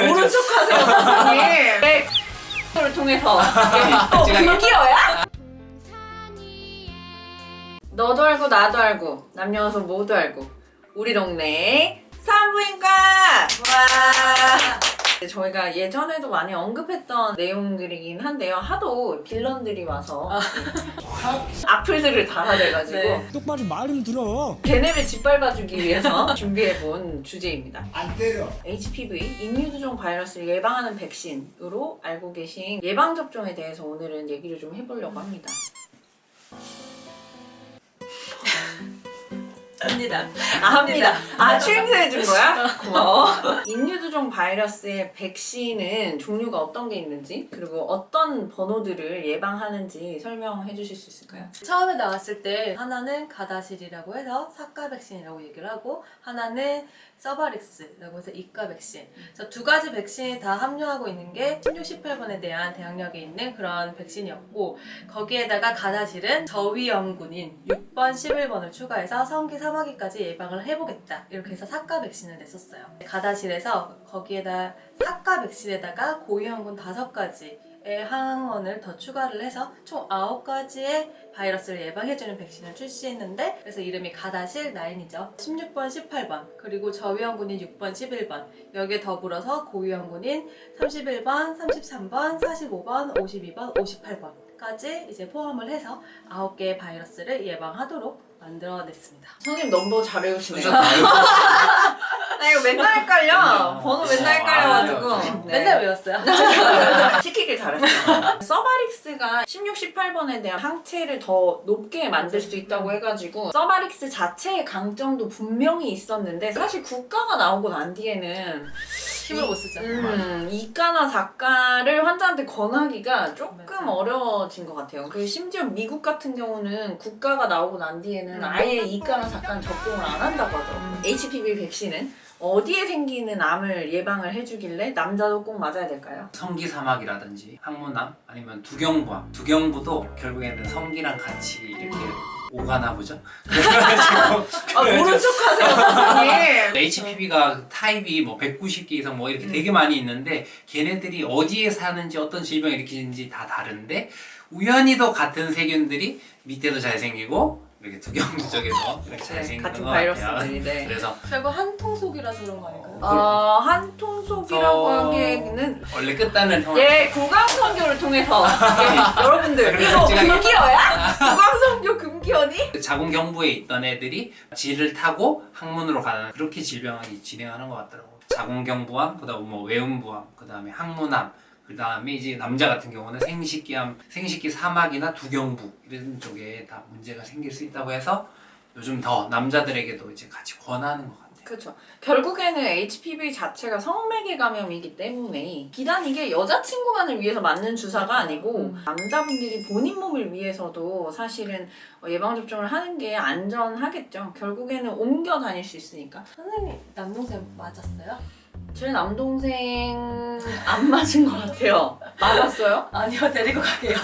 모른 척하세요, 선생님. 네. 를 통해서 금기어야? 너도 알고 나도 알고 남녀노소 모두 알고 우리 동네 산부인과. 와. 저희가 예전에도 많이 언급했던 내용들이긴 한데요. 하도 빌런들이 와서 악플들을 달아대가지고 네. 똑바로 말 좀 들어. 걔네를 짓밟아주기 위해서 준비해본 주제입니다. 안 때려. HPV, 인유두종 바이러스를 예방하는 백신으로 알고 계신 예방접종에 대해서 오늘은 얘기를 좀 해보려고 합니다. 합니다. 합니다. 추임새 해준 거야? 고마워. 인유두종 바이러스의 백신은 종류가 어떤 게 있는지 그리고 어떤 번호들을 예방하는지 설명해 주실 수 있을까요? 처음에 나왔을 때 하나는 가다실이라고 해서 사과 백신이라고 얘기를 하고 하나는 서바릭스라고 해서 이과 백신. 그래서 두 가지 백신이 다 함유하고 있는 게 16, 18번에 대한 대항력이 있는 그런 백신이었고 거기에다가 가다실은 저위험군인 6번, 11번을 추가해서 성기 사마귀까지 예방을 해보겠다. 이렇게 해서 사과 백신을 냈었어요. 가다실에서 거기에다 사과 백신에다가 고위험군 5가지의 항원을 더 추가를 해서 총 9가지의 바이러스를 예방해주는 백신을 출시했는데 그래서 이름이 가다실 9이죠. 16번, 18번 그리고 저위험군인 6번, 11번 여기에 더불어서 고위험군인 31번, 33번, 45번, 52번, 58번까지 이제 포함을 해서 9개의 바이러스를 예방하도록 만들어냈습니다. 선생님 넘버 잘 외우시네요. 나 이거 맨날 헷갈려. 번호 맨날 헷갈려가지고. 네. 맨날 외웠어요. 시키길 잘했어요. 서바릭스가 16, 18번에 대한 항체를 더 높게 만들 수 있다고 해가지고 서바릭스 자체의 강점도 분명히 있었는데 사실 국가가 나오고 난 뒤에는 힘을 못 쓰죠. 이과나 사과를 환자한테 권하기가 조금 맞아요. 어려워진 것 같아요. 그 심지어 미국 같은 경우는 국가가 나오고 난 뒤에는 아예 이과나 사과는 접종을 안 한다고 하더라고요. HPV 백신은 어디에 생기는 암을 예방을 해주길래 남자도 꼭 맞아야 될까요? 성기 사막이라든지 항문암 아니면 두경부암, 두경부도 결국에는 성기랑 같이 이렇게 오가나 보죠. 모른 척하세요, 선생님. HPV가 타입이 뭐 190개 이상 뭐 이렇게 되게 많이 있는데 걔네들이 어디에 사는지 어떤 질병을 일으키는지 다 다른데 우연히도 같은 세균들이 밑에도 잘 생기고 이렇게 두경 쪽에도 이렇게 잘 생기는 같은 것 같아요. 바이러스들이. 네. 그래서 결국 한통속이라서 그런 거 아닐까요? 한통속이라고 하기에는 원래 끝단을 통한 구강선교를 통해서 여러분들 이거 금기어야? 구강선교 금기어니? 자궁경부에 있던 애들이 질을 타고 항문으로 가는 그렇게 질병을 진행하는 것 같더라고요. 자궁경부암, 그다음 뭐 외음부암, 그다음에 항문암, 그다음에 이제 남자 같은 경우는 생식기암, 생식기 사막이나 두경부 이런 쪽에 다 문제가 생길 수 있다고 해서 요즘 더 남자들에게도 이제 같이 권하는 것 같아요. 그렇죠. 결국에는 HPV 자체가 성매개 감염이기 때문에 비단 이게 여자친구만을 위해서 맞는 주사가 아니고 남자분들이 본인 몸을 위해서도 사실은 예방접종을 하는 게 안전하겠죠. 결국에는 옮겨 다닐 수 있으니까. 선생님 남동생 맞았어요? 제 남동생 안 맞은 것 같아요. 맞았어요? 아니요 데리고 가게요.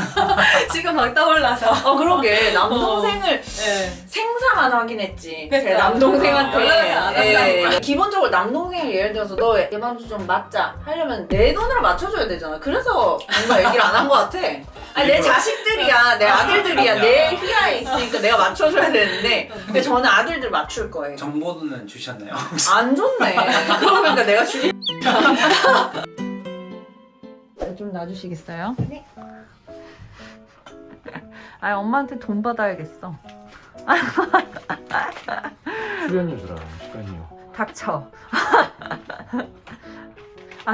지금 막 떠올라서. 그러게. 남동생을 네. 생사만 확인했지. 제 그러니까. 남동생한테. 연락을 안 한다니까. 기본적으로 남동생을 예를 들어서 너 예방접종 맞자 하려면 내 돈으로 맞춰줘야 되잖아. 그래서 뭔가 얘기를 안 한 것 같아. 아니, 내 자식들이야, 내 아들들이야, 내 휘하에 있으니까 내가 맞춰줘야 되는데 근데 저는 아들들 맞출 거예요. 정보는 주셨나요? 안 좋네. 그러니까 내가 주기. 좀 놔주시겠어요? 네. 아, 엄마한테 돈 받아야겠어. 출연료 주라. 출연료. 닥쳐.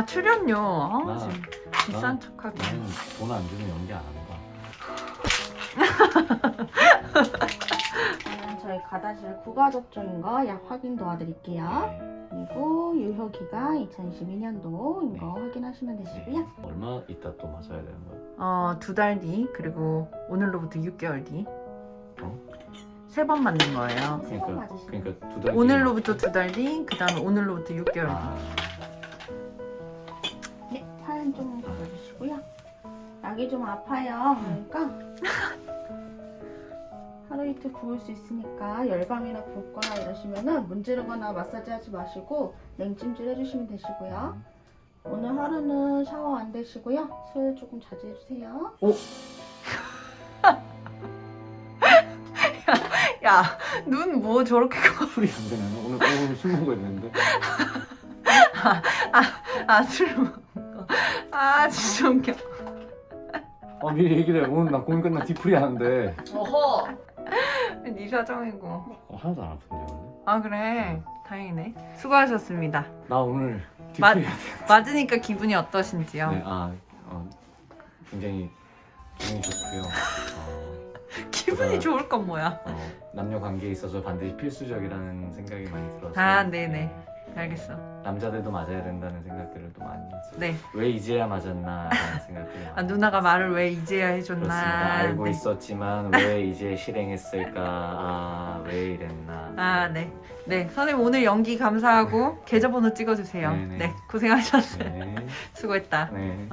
출연료. 지금 비싼 척하고. 나는 돈 안 주면 연기 안 한다. 저희 가다실 구가접종인 거 약 확인 도와드릴게요. 그리고 유효기가 2022년도인 거 확인하시면 되시고요. 얼마 있다 또 맞아야 되는 거야? 2달 뒤, 그리고 오늘로부터 6개월 뒤. 어? 3번 맞는 거예요. 세 번 맞으시면 그러니까 2달. 오늘로부터 2달 뒤, 그 다음에 오늘로부터 6개월 뒤. 네, 사연 좀 받아주시고요. 약이 좀 아파요. 그러니까 하루 이틀 부을 수 있으니까 열감이나 붓거나 이러시면은 문지르거나 마사지 하지 마시고 냉찜질 해주시면 되시고요. 오늘 하루는 샤워 안 되시고요. 술 조금 자제해주세요. 야, 눈 뭐 저렇게 술이 안 되나요? 오늘 술 먹어야 되는데. 술 먹은 거. 진짜 웃겨. 미리 얘기를 해. 오늘 나 공연 끝나 뒤풀이 하는데. 어허. 네 사정이고. 하나도 안 아픈데 오늘. 그래. 다행이네. 수고하셨습니다. 나 오늘 맞- 뒤풀이 해야 돼. 맞으니까 기분이 어떠신지요? 네, 굉장히 기분이 좋고요. 기분이 그래서- 좋을 건 뭐야? 남녀 관계에 있어서 반드시 필수적이라는 생각이 많이 들어서. 네네. 알겠어. 남자들도 맞아야 된다는 생각들을 또 많이 했어요. 네. 왜 이제야 맞았나라는 생각들이 많이 누나가 말을 왜 이제야 해줬나. 그렇습니다. 알고 네. 있었지만 왜 이제 실행했을까? 왜 이랬나? 네. 네. 선생님 오늘 연기 감사하고 계좌번호 찍어주세요. 네네. 네. 고생하셨어요. 네. 수고했다. 네.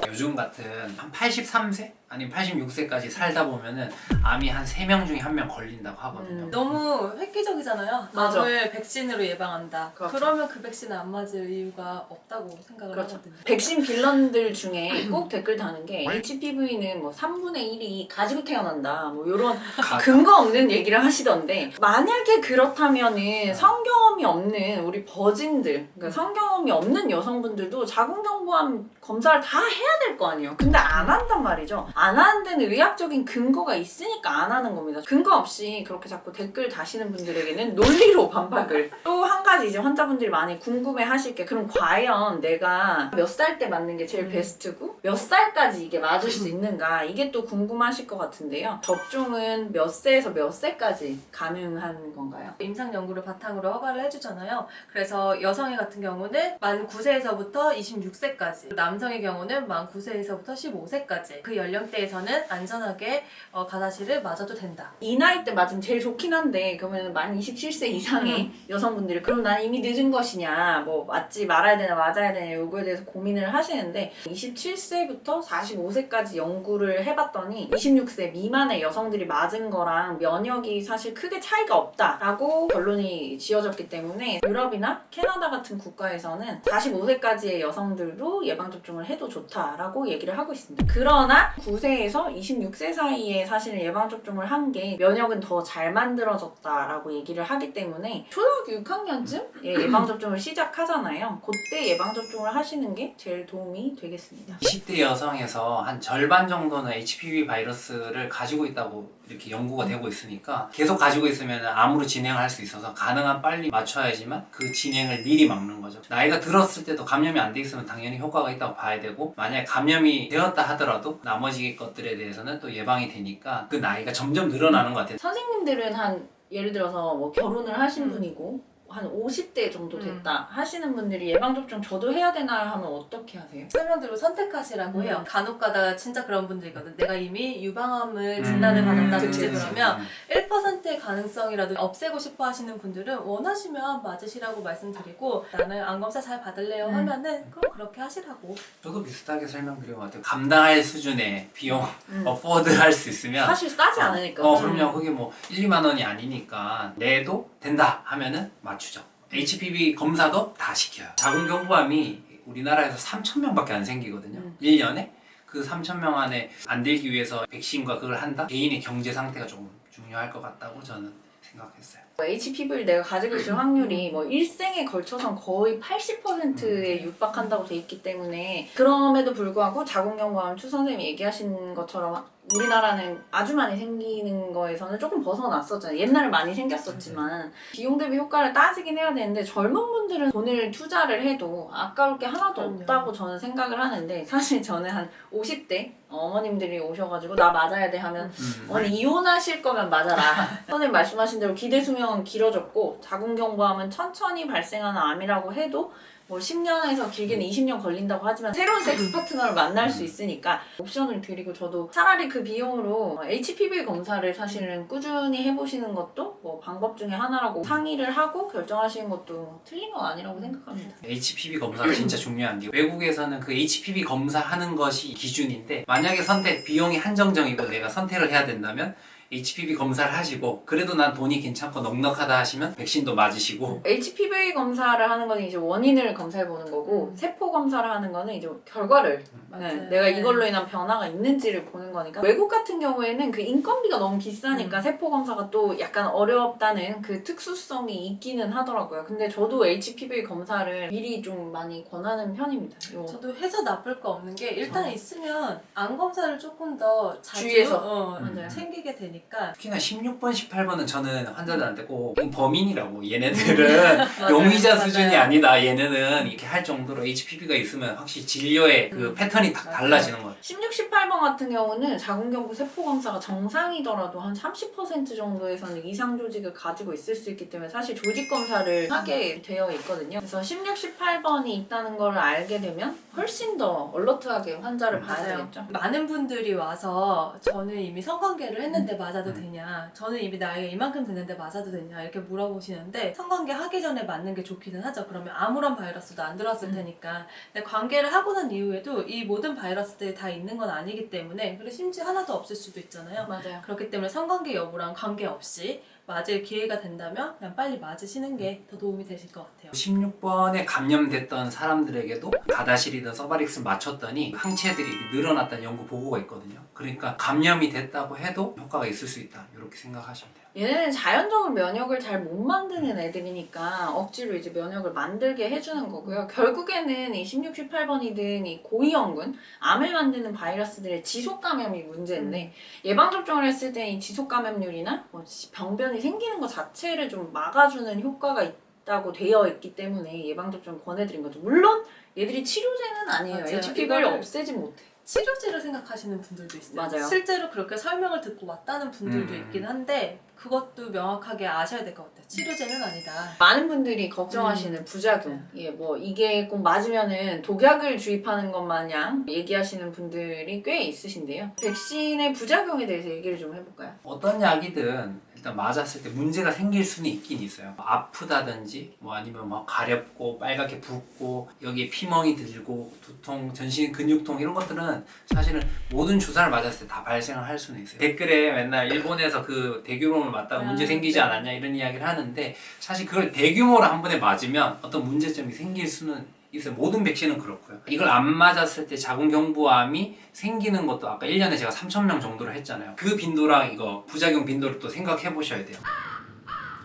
요즘 같은 한 83세? 아니면 86세까지 살다 보면은 암이 한 3명 중에 1명 걸린다고 하거든요. 너무 획기적이잖아요. 맞아. 암을 백신으로 예방한다. 그렇죠. 그러면 그 백신은 안 맞을 이유가 없다고 생각을 그렇죠. 하거든요. 백신 빌런들 중에 꼭 댓글 다는 게 HPV는 뭐 3분의 1이 가지고 태어난다 뭐 이런 근거 없는 얘기를 하시던데, 만약에 그렇다면은 성경험이 없는 우리 버진들, 그러니까 성경험이 없는 여성분들도 자궁경부암 검사를 다 해야 될 거 아니에요. 근데 안 한단 말이죠. 안 하는 데는 의학적인 근거가 있으니까 안 하는 겁니다. 근거 없이 그렇게 자꾸 댓글 다시는 분들에게는 논리로 반박을. 또 한 가지 이제 환자분들이 많이 궁금해 하실 게, 그럼 과연 내가 몇 살 때 맞는 게 제일 베스트고 몇 살까지 이게 맞을 수 있는가, 이게 또 궁금하실 것 같은데요. 접종은 몇 세에서 몇 세까지 가능한 건가요? 임상 연구를 바탕으로 허가를 해주잖아요. 그래서 여성의 같은 경우는 만 9세에서부터 26세까지, 남성의 경우는 만 9세에서부터 15세까지 그 연령대에서는 안전하게 가다시를 맞아도 된다. 이 나이 때 맞으면 제일 좋긴 한데, 그러면 만 27세 이상의 여성분들이 그럼 난 이미 늦은 것이냐, 뭐 맞지 말아야 되나 맞아야 되냐, 요거에 대해서 고민을 하시는데, 27세부터 45세까지 연구를 해봤더니 26세 미만의 여성들이 맞은 거랑 면역이 사실 크게 차이가 없다라고 결론이 지어졌기 때문에 유럽이나 캐나다 같은 국가에서는 45세까지의 여성들도 예방접종을 해도 좋다라고 얘기를 하고 있습니다. 그러나 9세에서 26세 사이에 사실 예방접종을 한 게 면역은 더 잘 만들어졌다라고 얘기를 하기 때문에 초등학교 6학년쯤 예방접종을 시작하잖아요. 그때 예방접종을 하시는 게 제일 도움이 되겠습니다. 20대 여성에서 한 절반 정도는 HPV 바이러스를 가지고 있다고 이렇게 연구가 되고 있으니까, 계속 가지고 있으면 암으로 진행할 수 있어서 가능한 빨리 맞춰야지만 그 진행을 미리 막는 거죠. 나이가 들었을 때도 감염이 안 돼 있으면 당연히 효과가 있다고 봐야 되고, 만약에 감염이 되었다 하더라도 나머지 것들에 대해서는 또 예방이 되니까 그 나이가 점점 늘어나는 것 같아요. 선생님들은 한 예를 들어서 뭐 결혼을 하신 분이고 한 50대 정도 됐다 하시는 분들이 예방접종 저도 해야 되나 하면 어떻게 하세요? 설명대로 선택하시라고 해요. 간혹 가다가 진짜 그런 분들 있거든. 내가 이미 유방암을 진단을 받았다고 그치, 이제 치면 1%의 가능성이라도 없애고 싶어 하시는 분들은 원하시면 맞으시라고 말씀드리고, 나는 암검사 잘 받을래요 하면은 그럼 그렇게 하시라고. 저도 비슷하게 설명드린 것 같아요. 감당할 수준의 비용, 어포드할 수 있으면 사실 싸지 않으니까. 그럼요. 그게 뭐 1, 2만 원이 아니니까 내도 된다 하면은 맞추죠. HPV 검사도 다 시켜요. 자궁경부암이 우리나라에서 3,000명밖에 안 생기거든요. 1년에. 그 3,000명 안에 안 들기 위해서 백신과 그걸 한다? 개인의 경제 상태가 조금 중요할 것 같다고 저는 생각했어요. HPV를 내가 가지고 있을 확률이 뭐 일생에 걸쳐서 거의 80%에 육박한다고 돼 있기 때문에, 그럼에도 불구하고 자궁경부암 추 선생님이 얘기하신 것처럼 우리나라는 아주 많이 생기는 거에서는 조금 벗어났었잖아요. 옛날에 많이 생겼었지만 비용 대비 효과를 따지긴 해야 되는데, 젊은 분들은 돈을 투자를 해도 아까울 게 하나도 없다고 저는 생각을 하는데, 사실 저는 한 50대 어머님들이 오셔가지고 나 맞아야 돼 하면 언니 이혼하실 거면 맞아라. 선생님 말씀하신 대로 기대 수명은 길어졌고 자궁경부암은 천천히 발생하는 암이라고 해도 뭐 10년에서 길게는 20년 걸린다고 하지만 새로운 섹스 파트너를 만날 수 있으니까 옵션을 드리고, 저도 차라리 그 비용으로 HPV 검사를 사실은 꾸준히 해보시는 것도 뭐 방법 중에 하나라고 상의를 하고 결정하시는 것도 틀린 건 아니라고 생각합니다. HPV 검사가 진짜 중요한 게, 외국에서는 그 HPV 검사하는 것이 기준인데, 만약에 비용이 한정적이고 내가 선택을 해야 된다면 HPV 검사를 하시고 그래도 난 돈이 괜찮고 넉넉하다 하시면 백신도 맞으시고 HPV 검사를 하는 거는 이제 원인을 검사해 보는 거고 세포 검사를 하는 거는 이제 결과를 맞아요. 내가 이걸로 인한 변화가 있는지를 보는 거니까 외국 같은 경우에는 그 인건비가 너무 비싸니까 세포 검사가 또 약간 어렵다는 그 특수성이 있기는 하더라고요. 근데 저도 HPV 검사를 미리 좀 많이 권하는 편입니다. 요 저도 해서 나쁠 거 없는 게 일단 있으면 암 검사를 조금 더 자주 주위에서. 맞아요. 챙기게 되니까 특히나 16번, 18번은 저는 환자들한테 꼭 범인이라고 얘네들은 용의자 맞아요. 수준이 아니다. 얘네는 이렇게 할 정도로 HPV가 있으면 확실히 진료의 그 패턴이 딱 달라지는 것 같아요. 16, 18번 같은 경우는 자궁경부 세포 검사가 정상이더라도 한 30% 정도에서는 이상 조직을 가지고 있을 수 있기 때문에 사실 조직 검사를 하게 되어 있거든요. 그래서 16, 18번이 있다는 걸 알게 되면 훨씬 더 얼러트하게 환자를 봐야 맞아요. 되겠죠. 많은 분들이 와서 저는 이미 성관계를 했는데 맞아도 되냐, 저는 이미 나이가 이만큼 됐는데 맞아도 되냐 이렇게 물어보시는데 성관계 하기 전에 맞는 게 좋기는 하죠. 그러면 아무런 바이러스도 안 들어왔을 테니까. 근데 관계를 하고 난 이후에도 이 모든 바이러스들이 다 있는 건 아니기 때문에, 그리고 심지어 하나도 없을 수도 있잖아요. 맞아요. 그렇기 때문에 성관계 여부랑 관계없이 맞을 기회가 된다면 그냥 빨리 맞으시는 게 더 도움이 되실 것 같아요. 16번에 감염됐던 사람들에게도 가다실이든 서바릭스를 맞췄더니 항체들이 늘어났다는 연구 보고가 있거든요. 그러니까 감염이 됐다고 해도 효과가 있을 수 있다. 이렇게 생각하시면 돼요. 얘네는 자연적으로 면역을 잘 못 만드는 애들이니까 억지로 이제 면역을 만들게 해주는 거고요. 결국에는 이 16, 18번이든 이 고위험군, 암을 만드는 바이러스들의 지속 감염이 문제인데 예방접종을 했을 때 이 지속 감염률이나 뭐 병변이 생기는 것 자체를 좀 막아주는 효과가 있다고 되어 있기 때문에 예방접종을 권해드린 거죠. 물론 얘들이 치료제는 아니에요. 맞아요. HPV를 이거를 없애지 못해. 치료제로 생각하시는 분들도 있어요. 맞아요. 실제로 그렇게 설명을 듣고 왔다는 분들도 있긴 한데 그것도 명확하게 아셔야 될 것 같아요. 치료제는 아니다. 많은 분들이 걱정하시는 부작용, 뭐 이게 꼭 맞으면은 독약을 주입하는 것 마냥 얘기하시는 분들이 꽤 있으신데요. 백신의 부작용에 대해서 얘기를 좀 해볼까요? 어떤 약이든 일단 맞았을 때 문제가 생길 수는 있긴 있어요. 아프다든지 뭐 아니면 뭐 가렵고 빨갛게 붓고 여기에 피멍이 들고 두통, 전신 근육통 이런 것들은 사실은 모든 주사를 맞았을 때 다 발생을 할 수는 있어요. 댓글에 맨날 일본에서 그 대규모로 맞다가 문제 생기지 않았냐 이런 이야기를 하는데 사실 그걸 대규모로 한 번에 맞으면 어떤 문제점이 생길 수는 있어요. 모든 백신은 그렇고요. 이걸 안 맞았을 때 자궁경부암이 생기는 것도 아까 1년에 제가 3,000명 정도로 했잖아요. 그 빈도랑 이거 부작용 빈도를 또 생각해 보셔야 돼요.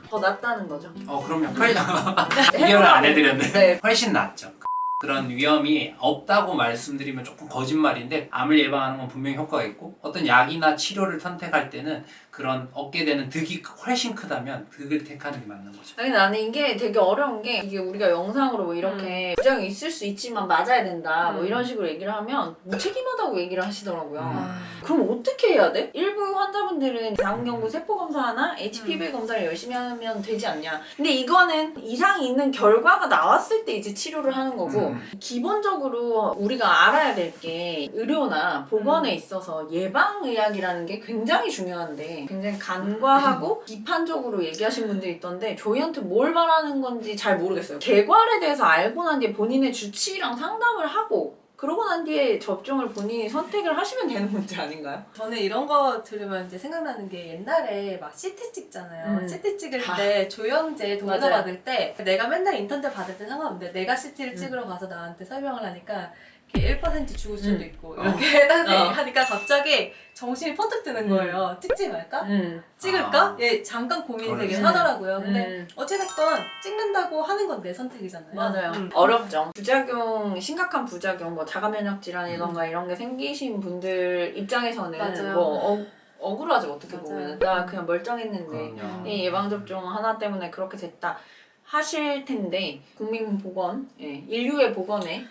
더 낫다는 거죠. 그럼요. 비교를 안 해드렸는데 네. 훨씬 낫죠. 그런 위험이 없다고 말씀드리면 조금 거짓말인데 암을 예방하는 건 분명히 효과가 있고 어떤 약이나 치료를 선택할 때는 그런 얻게 되는 득이 훨씬 크다면 득을 택하는 게 맞는 거죠. 아니 나는 이게 되게 어려운 게 이게 우리가 영상으로 뭐 이렇게 부작용이 있을 수 있지만 맞아야 된다 뭐 이런 식으로 얘기를 하면 무책임하다고 얘기를 하시더라고요. 그럼 어떻게 해야 돼? 일부 환자분들은 자궁경부 세포검사나 HPV 검사를 열심히 하면 되지 않냐. 근데 이거는 이상이 있는 결과가 나왔을 때 이제 치료를 하는 거고 기본적으로 우리가 알아야 될 게 의료나 보건에 있어서 예방의학이라는 게 굉장히 중요한데 굉장히 간과하고 비판적으로 얘기하신 분들이 있던데 저희한테 뭘 말하는 건지 잘 모르겠어요. 개괄에 대해서 알고 난 뒤에 본인의 주치의랑 상담을 하고 그러고 난 뒤에 접종을 본인이 선택을 하시면 되는 문제 아닌가요? 저는 이런 거 들으면 이제 생각나는 게 옛날에 막 CT 찍잖아요. CT 찍을 때 조영제 동의서 맞아요. 받을 때 내가 맨날 인턴들 받을 때 상관없는데 내가 CT를 찍으러 가서 나한테 설명을 하니까 이렇게 1% 죽을 수도 있고 이렇게 딱 하니까 갑자기 정신이 퍼뜩 드는 거예요. 찍지 말까? 찍을까? 예, 잠깐 고민이 되긴 하더라고요. 근데 어찌됐건 찍는다고 하는 건 내 선택이잖아요. 맞아요. 어렵죠. 부작용, 심각한 부작용, 뭐 자가면역 질환이던가 이런 게 생기신 분들 입장에서는 맞아요. 뭐 억울하지 어떻게 맞아요. 보면. 나 그냥 멀쩡했는데 그럼요. 이 예방접종 하나 때문에 그렇게 됐다 하실 텐데 국민보건, 인류의 보건에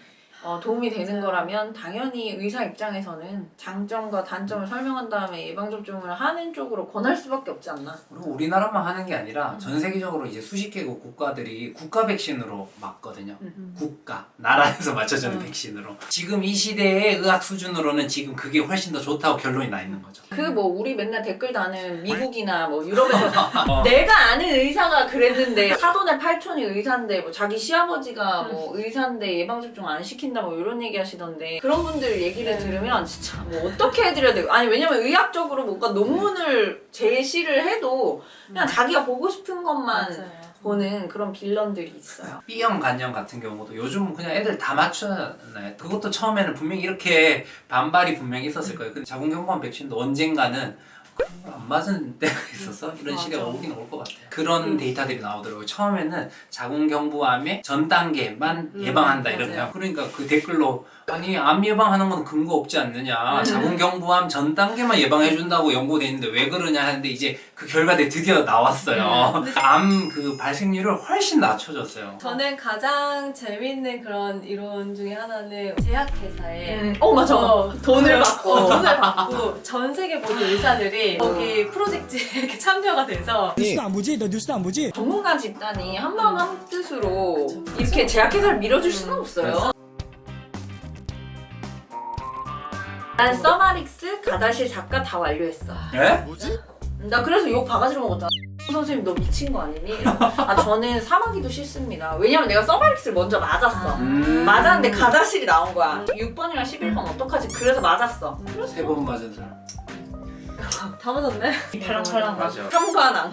도움이 되는 맞아요. 거라면 당연히 의사 입장에서는 장점과 단점을 설명한 다음에 예방접종을 하는 쪽으로 권할 수밖에 없지 않나. 그리고 우리나라만 하는 게 아니라 전 세계적으로 이제 수십 개국 국가들이 국가 백신으로 맞거든요. 국가, 나라에서 맞춰주는 백신으로. 지금 이 시대의 의학 수준으로는 지금 그게 훨씬 더 좋다고 결론이 나 있는 거죠. 그 뭐 우리 맨날 댓글 다는 미국이나 뭐 유럽에서 내가 아는 의사가 그랬는데 사돈의 팔촌이 의사인데 뭐 자기 시아버지가 뭐 의사인데 예방접종 안 시킨다 시킨다 뭐 이런 얘기 하시던데 그런 분들 얘기를 네. 들으면 진짜 뭐 어떻게 해드려야 돼요? 아니 왜냐면 의학적으로 뭔가 논문을 제시를 해도 그냥 자기가 보고 싶은 것만 맞아요. 보는 그런 빌런들이 있어요. B형 간염 같은 경우도 요즘 그냥 애들 다 맞추잖아요. 그것도 처음에는 분명히 이렇게 반발이 분명히 있었을 거예요. 근데 자궁경부암 백신도 언젠가는 안 맞은 때가 있어서 이런 맞아. 시대가 오긴 올 것 같아요. 그런 데이터들이 나오더라고요. 처음에는 자궁경부암의 전 단계만 예방한다 이러면 맞아요. 그러니까 그 댓글로 아니 암 예방하는 건 근거 없지 않느냐 자궁경부암 전 단계만 예방해준다고 연구돼 있는데 왜 그러냐 하는데 이제 그 결과들이 드디어 나왔어요. 암 그 발생률을 훨씬 낮춰줬어요. 저는 가장 재밌는 그런 이론 중에 하나는 제약회사에 맞아. 돈을 받고. 돈을 받고 전 세계 모든 의사들이 거기 프로젝트에 이렇게 참여가 돼서 뉴스도 안 보지? 너 뉴스도 안 보지? 전문가 집단이 한 마음 한 뜻으로 이렇게 제약회사를 밀어줄 수는 없어요. 난 서바릭스 가다실 작가 다 완료했어. 예? 나 그래서 욕 바가지로 먹었잖아. 선생님 너 미친 거 아니니? 아 저는 사마귀도 싫습니다. 왜냐면 내가 서바릭스를 먼저 맞았어. 맞았는데 가다실이 나온 거야. 6번이랑 11번 어떡하지? 그래서 맞았어. 3번 맞은 사람. 다 맞았네. 찰랑찰랑 맞아. 삼관왕.